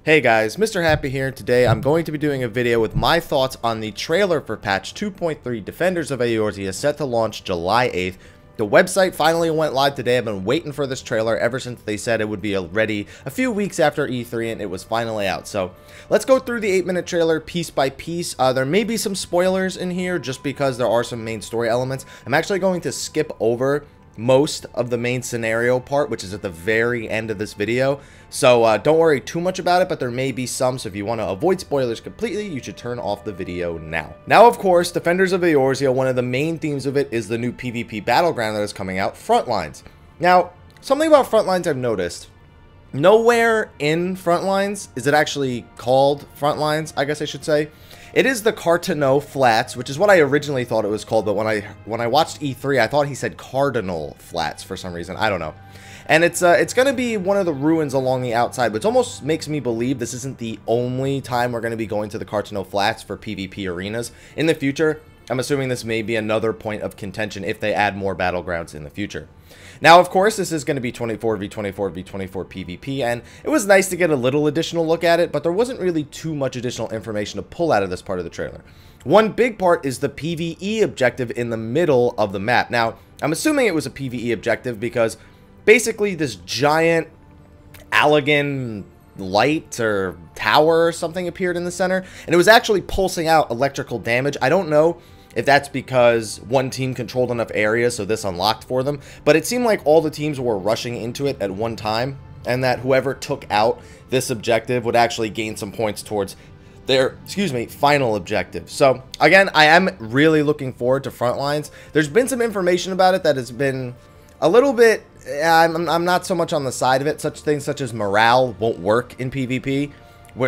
Hey guys, Mr. Happy here, and today I'm going to be doing a video with my thoughts on the trailer for patch 2.3 Defenders of Eorzea set to launch July 8th. The website finally went live today. I've been waiting for this trailer ever since they said it would be ready a few weeks after E3, and it was finally out. So let's go through the 8-minute trailer piece by piece. There may be some spoilers in here just because there are some main story elements. I'm actually going to skip over most of the main scenario part, which is at the very end of this video, so don't worry too much about it, but there may be some, so if you want to avoid spoilers completely, you should turn off the video now. Now, of course, Defenders of Eorzea, one of the main themes of it is the new PvP battleground that is coming out, Frontlines. Now, something about Frontlines I've noticed: nowhere in Frontlines is it actually called Frontlines, I guess I should say. It is the Cardinal Flats, which is what I originally thought it was called, but when I watched E3, I thought he said Cardinal Flats for some reason. I don't know. And it's going to be one of the ruins along the outside, which almost makes me believe this isn't the only time we're going to be going to the Cardinal Flats for PvP arenas. In the future, I'm assuming this may be another point of contention if they add more battlegrounds in the future. Now, of course, this is going to be 24v24v24 PvP, and it was nice to get a little additional look at it, but there wasn't really too much additional information to pull out of this part of the trailer. One big part is the PvE objective in the middle of the map. Now, I'm assuming it was a PvE objective because basically this giant Allegan light or tower or something appeared in the center, and it was actually pulsing out electrical damage. I don't know if that's because one team controlled enough areas so this unlocked for them, but it seemed like all the teams were rushing into it at one time, and that whoever took out this objective would actually gain some points towards their, final objective. So again, I am really looking forward to Frontlines. There's been some information about it that has been a little bit, I'm not so much on the side of it. Such things such as morale won't work in PvP,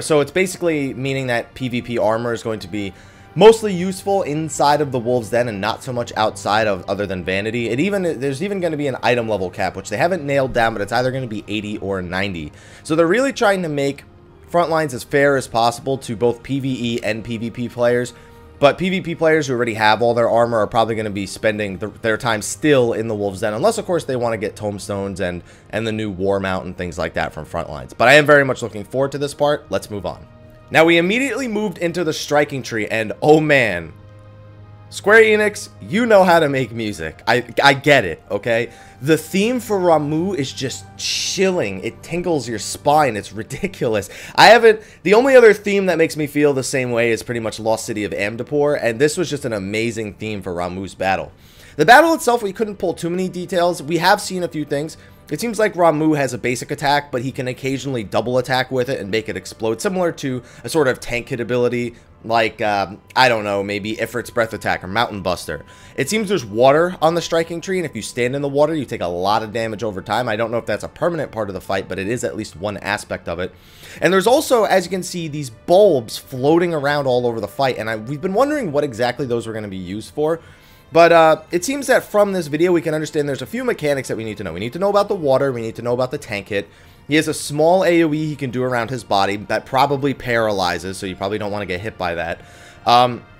so it's basically meaning that PvP armor is going to be mostly useful inside of the Wolves Den and not so much outside of, other than vanity. There's even going to be an item level cap, which they haven't nailed down, but it's either going to be 80 or 90. So they're really trying to make Frontlines as fair as possible to both PvE and PvP players. But PvP players who already have all their armor are probably going to be spending their time still in the Wolves Den, unless of course they want to get tombstones and the new war mount and things like that from Frontlines. But I am very much looking forward to this part. Let's move on. Now, we immediately moved into the striking tree, and oh man, Square Enix, you know how to make music. I get it, okay? The theme for Ramuh is just chilling. It tingles your spine. It's ridiculous. The only other theme that makes me feel the same way is pretty much Lost City of Amdapor, and this was just an amazing theme for Ramuh's battle. The battle itself, we couldn't pull too many details. We have seen a few things. It seems like Ramuh has a basic attack, but he can occasionally double attack with it and make it explode, similar to a sort of tank hit ability like, I don't know, maybe Ifrit's Breath Attack or Mountain Buster. It seems there's water on the striking tree, and if you stand in the water, you take a lot of damage over time. I don't know if that's a permanent part of the fight, but it is at least one aspect of it. And there's also, as you can see, these bulbs floating around all over the fight, and we've been wondering what exactly those were going to be used for. But it seems that from this video, we can understand there's a few mechanics that we need to know. We need to know about the water. We need to know about the tank hit. He has a small AoE he can do around his body that probably paralyzes, so you probably don't want to get hit by that.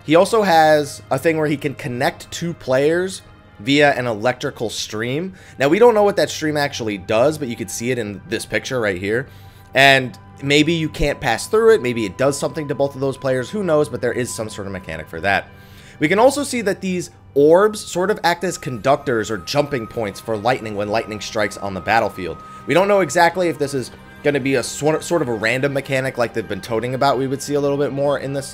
He also has a thing where he can connect two players via an electrical stream. Now, we don't know what that stream actually does, but you can see it in this picture right here. And maybe you can't pass through it. Maybe it does something to both of those players. Who knows? But there is some sort of mechanic for that. We can also see that these orbs sort of act as conductors or jumping points for lightning when lightning strikes on the battlefield. We don't know exactly if this is going to be a sort of a random mechanic like they've been toting about. We would see a little bit more in this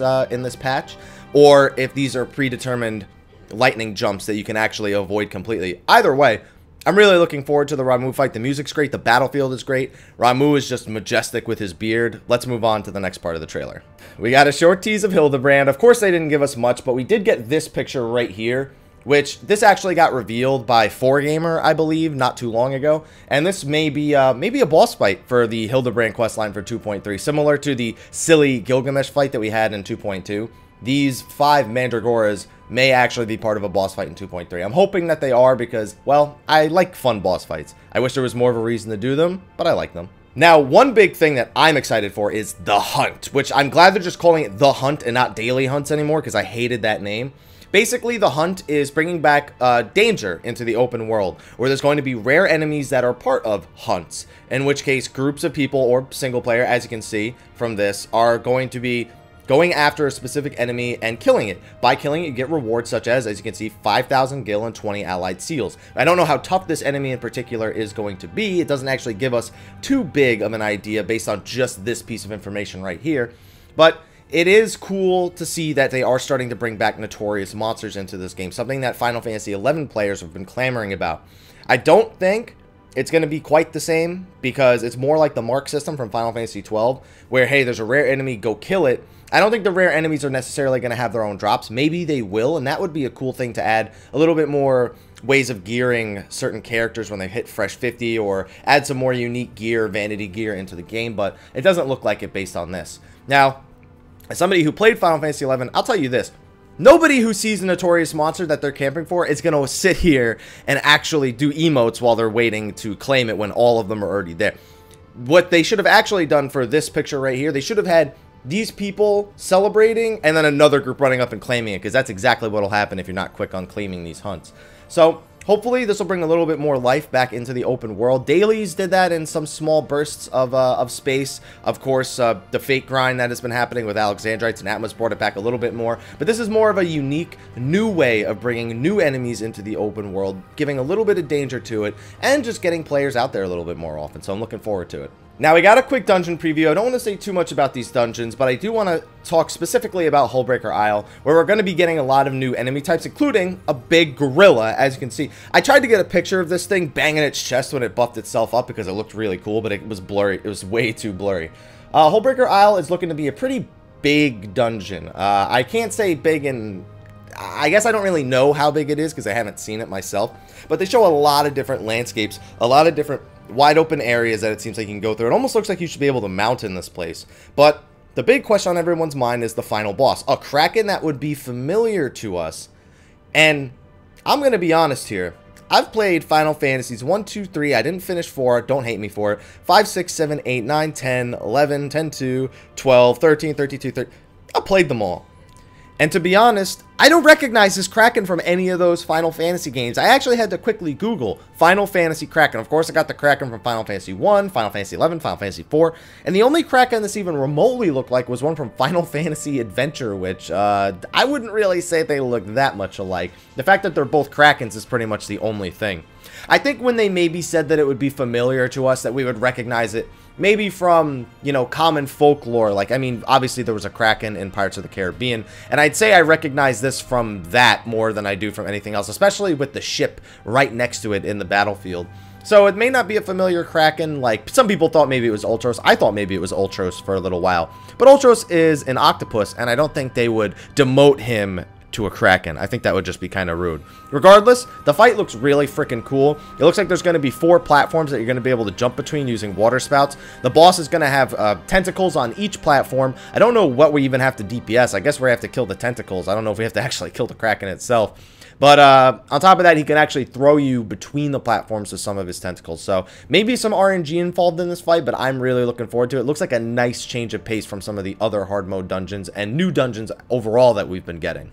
patch, or if these are predetermined lightning jumps that you can actually avoid completely. Either way, I'm really looking forward to the Ramuh fight. The music's great. The battlefield is great. Ramuh is just majestic with his beard. Let's move on to the next part of the trailer. We got a short tease of Hilderbrand. Of course, they didn't give us much, but we did get this picture right here, which this actually got revealed by 4Gamer, I believe, not too long ago. And this may be maybe a boss fight for the Hilderbrand questline for 2.3, similar to the silly Gilgamesh fight that we had in 2.2. These 5 Mandragoras may actually be part of a boss fight in 2.3. I'm hoping that they are because, well, I like fun boss fights. I wish there was more of a reason to do them, but I like them. Now, one big thing that I'm excited for is The Hunt, which I'm glad they're just calling it The Hunt and not Daily Hunts anymore because I hated that name. Basically, the hunt is bringing back danger into the open world, where there's going to be rare enemies that are part of hunts, in which case groups of people or single player, as you can see from this, are going to be going after a specific enemy and killing it. By killing it, you get rewards such as you can see, 5,000 gil and 20 allied seals. I don't know how tough this enemy in particular is going to be. It doesn't actually give us too big of an idea based on just this piece of information right here, but it is cool to see that they are starting to bring back notorious monsters into this game, something that Final Fantasy XI players have been clamoring about. I don't think it's going to be quite the same, because it's more like the mark system from Final Fantasy XII, where, hey, there's a rare enemy, go kill it. I don't think the rare enemies are necessarily going to have their own drops. Maybe they will, and that would be a cool thing to add a little bit more ways of gearing certain characters when they hit fresh 50, or add some more unique gear, vanity gear into the game, but it doesn't look like it based on this. Now, as somebody who played Final Fantasy XI, I'll tell you this. Nobody who sees a notorious monster that they're camping for is going to sit here and actually do emotes while they're waiting to claim it when all of them are already there. What they should have actually done for this picture right here, they should have had these people celebrating and then another group running up and claiming it, because that's exactly what will happen if you're not quick on claiming these hunts. So hopefully this will bring a little bit more life back into the open world. Dailies did that in some small bursts of space. Of course, the fake grind that has been happening with Alexandrites and Atmos brought it back a little bit more. But this is more of a unique, new way of bringing new enemies into the open world, giving a little bit of danger to it, and just getting players out there a little bit more often. So I'm looking forward to it. Now, we got a quick dungeon preview. I don't want to say too much about these dungeons, but I do want to talk specifically about Hullbreaker Isle, where we're going to be getting a lot of new enemy types, including a big gorilla, as you can see. I tried to get a picture of this thing banging its chest when it buffed itself up because it looked really cool, but it was blurry. It was way too blurry. Hullbreaker Isle is looking to be a pretty big dungeon. I can't say big in... I guess I don't really know how big it is because I haven't seen it myself, but they show a lot of different landscapes, a lot of different wide open areas that it seems like you can go through. It almost looks like you should be able to mount in this place. But the big question on everyone's mind is the final boss, a Kraken that would be familiar to us. And I'm going to be honest here. I've played Final Fantasies 1, 2, 3. I didn't finish 4. Don't hate me for it. 5, 6, 7, 8, 9, 10, 11, 10, 2, 12, 13, 32, 30. I played them all. And to be honest, I don't recognize this Kraken from any of those Final Fantasy games. I actually had to quickly Google Final Fantasy Kraken. Of course, I got the Kraken from Final Fantasy 1, Final Fantasy 11, Final Fantasy 4. And the only Kraken this even remotely looked like was one from Final Fantasy Adventure, which I wouldn't really say they look that much alike. The fact that they're both Krakens is pretty much the only thing. I think when they maybe said that it would be familiar to us, that we would recognize it maybe from, you know, common folklore. Like, I mean, obviously there was a Kraken in Pirates of the Caribbean, and I'd say I recognize this from that more than I do from anything else, especially with the ship right next to it in the battlefield. So it may not be a familiar Kraken. Like, some people thought maybe it was Ultros. I thought maybe it was Ultros for a little while. But Ultros is an octopus, and I don't think they would demote him to a Kraken. I think that would just be kind of rude. Regardless, the fight looks really freaking cool. It looks like there's going to be 4 platforms that you're going to be able to jump between using water spouts. The boss is going to have tentacles on each platform. I don't know what we even have to DPS. I guess we have to kill the tentacles. I don't know if we have to actually kill the Kraken itself. But on top of that, he can actually throw you between the platforms with some of his tentacles. So maybe some RNG involved in this fight, but I'm really looking forward to it. It looks like a nice change of pace from some of the other hard mode dungeons and new dungeons overall that we've been getting.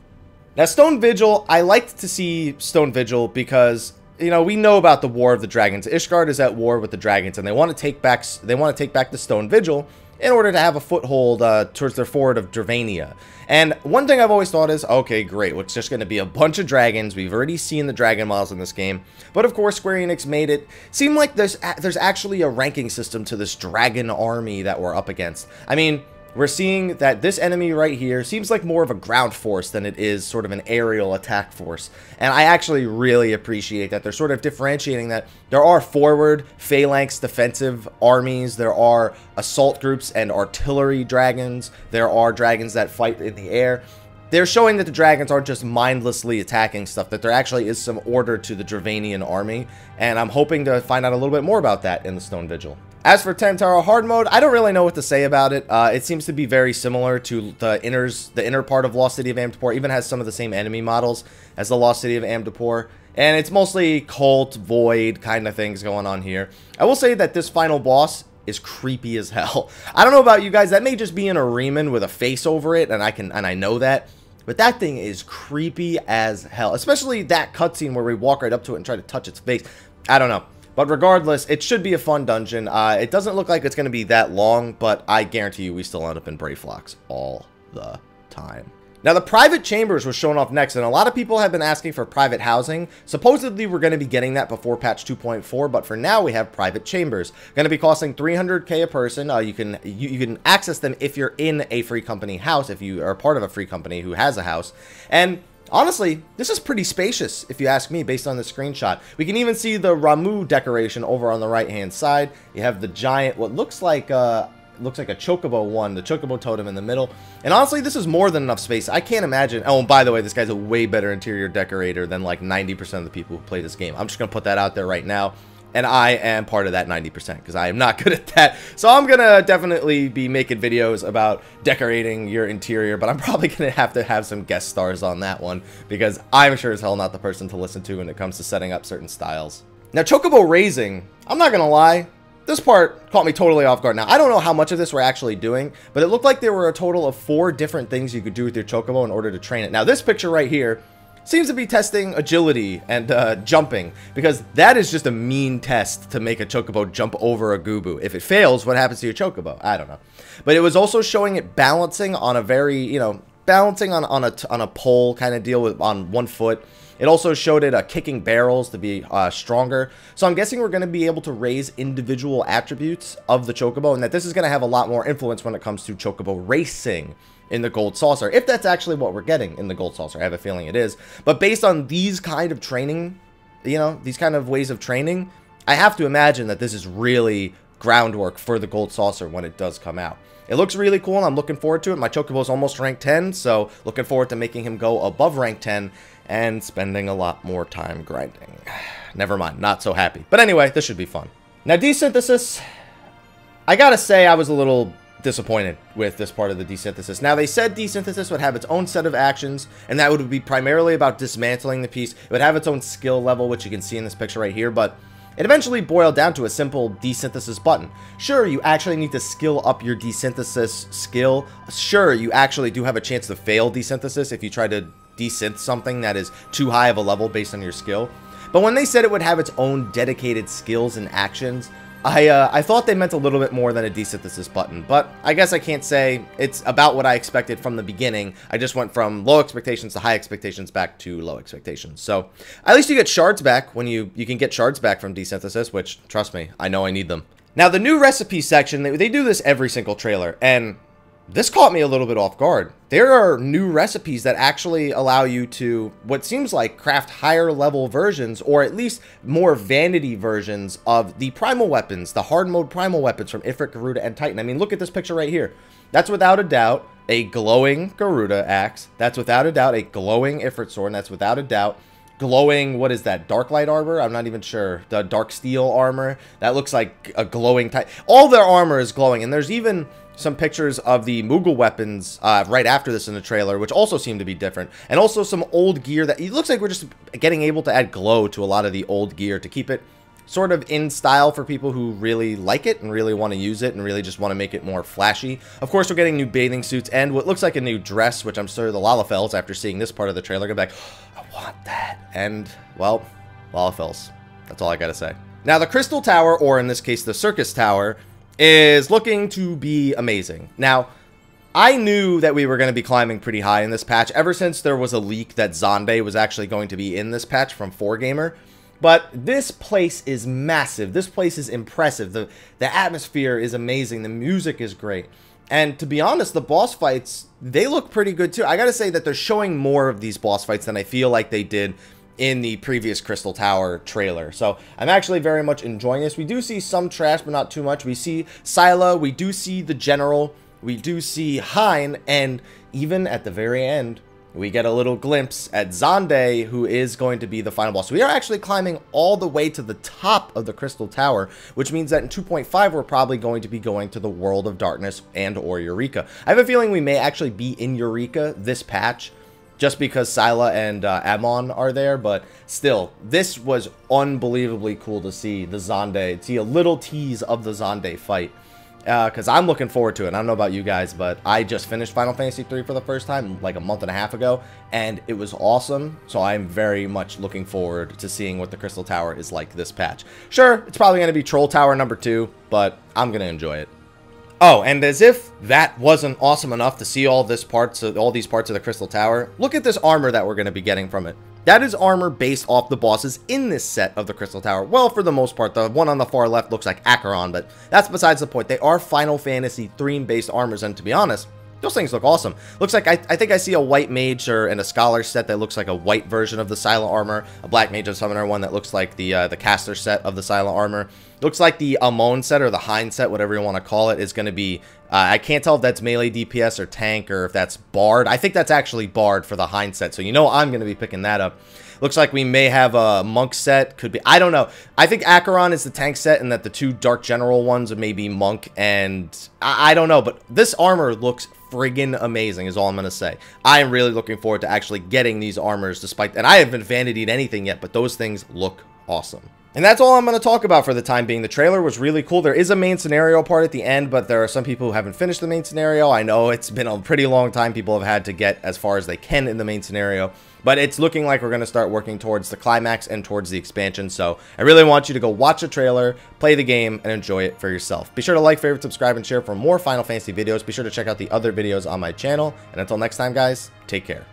Now, Stone Vigil, I liked to see Stone Vigil because, you know, we know about the War of the Dragons. Ishgard is at war with the dragons, and they want to take back the Stone Vigil in order to have a foothold towards their fort of Dravania. And one thing I've always thought is, okay, great, well, it's just going to be a bunch of dragons. We've already seen the dragon models in this game. But of course, Square Enix made it seem like there's actually a ranking system to this dragon army that we're up against. I mean, we're seeing that this enemy right here seems like more of a ground force than it is sort of an aerial attack force. And I actually really appreciate that they're sort of differentiating that there are forward phalanx defensive armies, there are assault groups and artillery dragons, there are dragons that fight in the air. They're showing that the dragons aren't just mindlessly attacking stuff, that there actually is some order to the Dravanian army, and I'm hoping to find out a little bit more about that in the Stone Vigil. As for Tantara hard mode, I don't really know what to say about it. It seems to be very similar to the inner part of Lost City of Amdapor. Even has some of the same enemy models as the Lost City of Amdapor. And it's mostly cult, void kind of things going on here. I will say that this final boss is creepy as hell. I don't know about you guys, that may just be an Ariman with a face over it, and I know that. But that thing is creepy as hell, especially that cutscene where we walk right up to it and try to touch its face. I don't know. But regardless, it should be a fun dungeon. It doesn't look like it's going to be that long, but I guarantee you we still end up in Brayflocks all the time. Now, the private chambers was shown off next, and a lot of people have been asking for private housing. Supposedly, we're going to be getting that before patch 2.4, but for now, we have private chambers. Going to be costing 300k a person. You can access them if you're in a free company house, if you are part of a free company who has a house. And honestly, this is pretty spacious, if you ask me, based on the screenshot. We can even see the Ramu decoration over on the right-hand side. You have the giant, what looks like a Chocobo one, the Chocobo totem in the middle. And honestly, this is more than enough space. I can't imagine. Oh, and by the way, this guy's a way better interior decorator than like 90% of the people who play this game. I'm just going to put that out there right now. And I am part of that 90% because I am not good at that. So I'm going to definitely be making videos about decorating your interior, but I'm probably going to have some guest stars on that one because I'm sure as hell not the person to listen to when it comes to setting up certain styles. Now, Chocobo raising, I'm not going to lie. This part caught me totally off guard. Now, I don't know how much of this we're actually doing, but it looked like there were a total of 4 different things you could do with your Chocobo in order to train it. Now, this picture right here seems to be testing agility and jumping, because that is just a mean test to make a Chocobo jump over a Gubu. If it fails, what happens to your Chocobo? I don't know. But it was also showing it balancing on a very, you know, balancing on a pole kind of deal with on one foot. It also showed it kicking barrels to be stronger. So I'm guessing we're going to be able to raise individual attributes of the Chocobo, and that this is going to have a lot more influence when it comes to Chocobo racing in the Gold Saucer. If that's actually what we're getting in the Gold Saucer, I have a feeling it is. But based on these kind of training, you know, these kind of ways of training, I have to imagine that this is really groundwork for the Gold Saucer when it does come out. It looks really cool, and I'm looking forward to it. My Chocobo is almost rank 10, so looking forward to making him go above rank 10 and spending a lot more time grinding. Never mind, not so happy. But anyway, this should be fun. Now, Desynthesis, I gotta say I was a little disappointed with this part of the Desynthesis. Now, they said Desynthesis would have its own set of actions, and that would be primarily about dismantling the piece. It would have its own skill level, which you can see in this picture right here, but it eventually boiled down to a simple Desynthesis button. Sure, you actually need to skill up your Desynthesis skill. Sure, you actually do have a chance to fail Desynthesis if you try to desynth something that is too high of a level based on your skill. But when they said it would have its own dedicated skills and actions, I thought they meant a little bit more than a Desynthesis button, but I guess I can't say it's about what I expected from the beginning. I just went from low expectations to high expectations back to low expectations. So at least you get shards back when you can get shards back from Desynthesis, which, trust me, I know I need them. Now, the new recipe section, they do this every single trailer, and this caught me a little bit off guard. There are new recipes that actually allow you to, what seems like, craft higher level versions, or at least more vanity versions of the primal weapons, the hard mode primal weapons from Ifrit, Garuda, and Titan. I mean, look at this picture right here. That's without a doubt a glowing Garuda axe. That's without a doubt a glowing Ifrit sword. And that's without a doubt glowing, what is that, dark light armor? I'm not even sure. The dark steel armor. That looks like a glowing type. All their armor is glowing, and there's even some pictures of the Moogle weapons right after this in the trailer, which also seem to be different. And also some old gear that it looks like we're just getting able to add glow to a lot of the old gear to keep it sort of in style for people who really like it and really want to use it and really just want to make it more flashy. Of course, we're getting new bathing suits and what looks like a new dress, which I'm sure the Lalafels, after seeing this part of the trailer, go back, oh, I want that. And, well, Lalafels. That's all I gotta say. Now, the Crystal Tower, or in this case, the Circus Tower, is looking to be amazing. Now, I knew that we were going to be climbing pretty high in this patch ever since there was a leak that Zonde was actually going to be in this patch from 4Gamer. But this place is massive. This place is impressive. The atmosphere is amazing. The music is great. And to be honest, the boss fights, they look pretty good too. I gotta say that they're showing more of these boss fights than I feel like they did in the previous Crystal Tower trailer. So I'm actually very much enjoying this. We do see some trash, but not too much. We see Scylla, we do see the General, we do see Hein, and even at the very end, we get a little glimpse at Zonde, who is going to be the final boss. So we are actually climbing all the way to the top of the Crystal Tower, which means that in 2.5, we're probably going to be going to the World of Darkness and or Eureka. I have a feeling we may actually be in Eureka this patch, just because Scylla and Amon are there, but still, this was unbelievably cool to see the Zonde, see a little tease of the Zonde fight. because I'm looking forward to it. I don't know about you guys, but I just finished Final Fantasy III for the first time like a month and a half ago, and it was awesome. So I'm very much looking forward to seeing what the Crystal Tower is like this patch. Sure, it's probably going to be Troll Tower number 2, but I'm going to enjoy it. Oh, and as if that wasn't awesome enough to see all these parts of the Crystal Tower, look at this armor that we're going to be getting from it. That is armor based off the bosses in this set of the Crystal Tower. Well, for the most part, the one on the far left looks like Acheron, but that's besides the point. They are Final Fantasy theme-based armors, and to be honest, those things look awesome. Looks like I think I see a white mage and a scholar set that looks like a white version of the silent armor, a black mage and summoner one that looks like the caster set of the silent armor. Looks like the Amon set or the Hind set, whatever you want to call it, is going to be, I can't tell if that's melee DPS or tank or if that's Bard. I think that's actually Bard for the Hind set, so you know I'm going to be picking that up. Looks like we may have a Monk set, could be, I don't know. I think Acheron is the tank set and that the 2 Dark General ones are maybe Monk, and I don't know, but this armor looks friggin' amazing is all I'm going to say. I am really looking forward to actually getting these armors despite, and I haven't vanity'd anything yet, but those things look awesome. And that's all I'm going to talk about for the time being. The trailer was really cool. There is a main scenario part at the end, but there are some people who haven't finished the main scenario. I know it's been a pretty long time. People have had to get as far as they can in the main scenario, but it's looking like we're going to start working towards the climax and towards the expansion. So I really want you to go watch the trailer, play the game, and enjoy it for yourself. Be sure to like, favorite, subscribe, and share for more Final Fantasy videos. Be sure to check out the other videos on my channel. And until next time, guys, take care.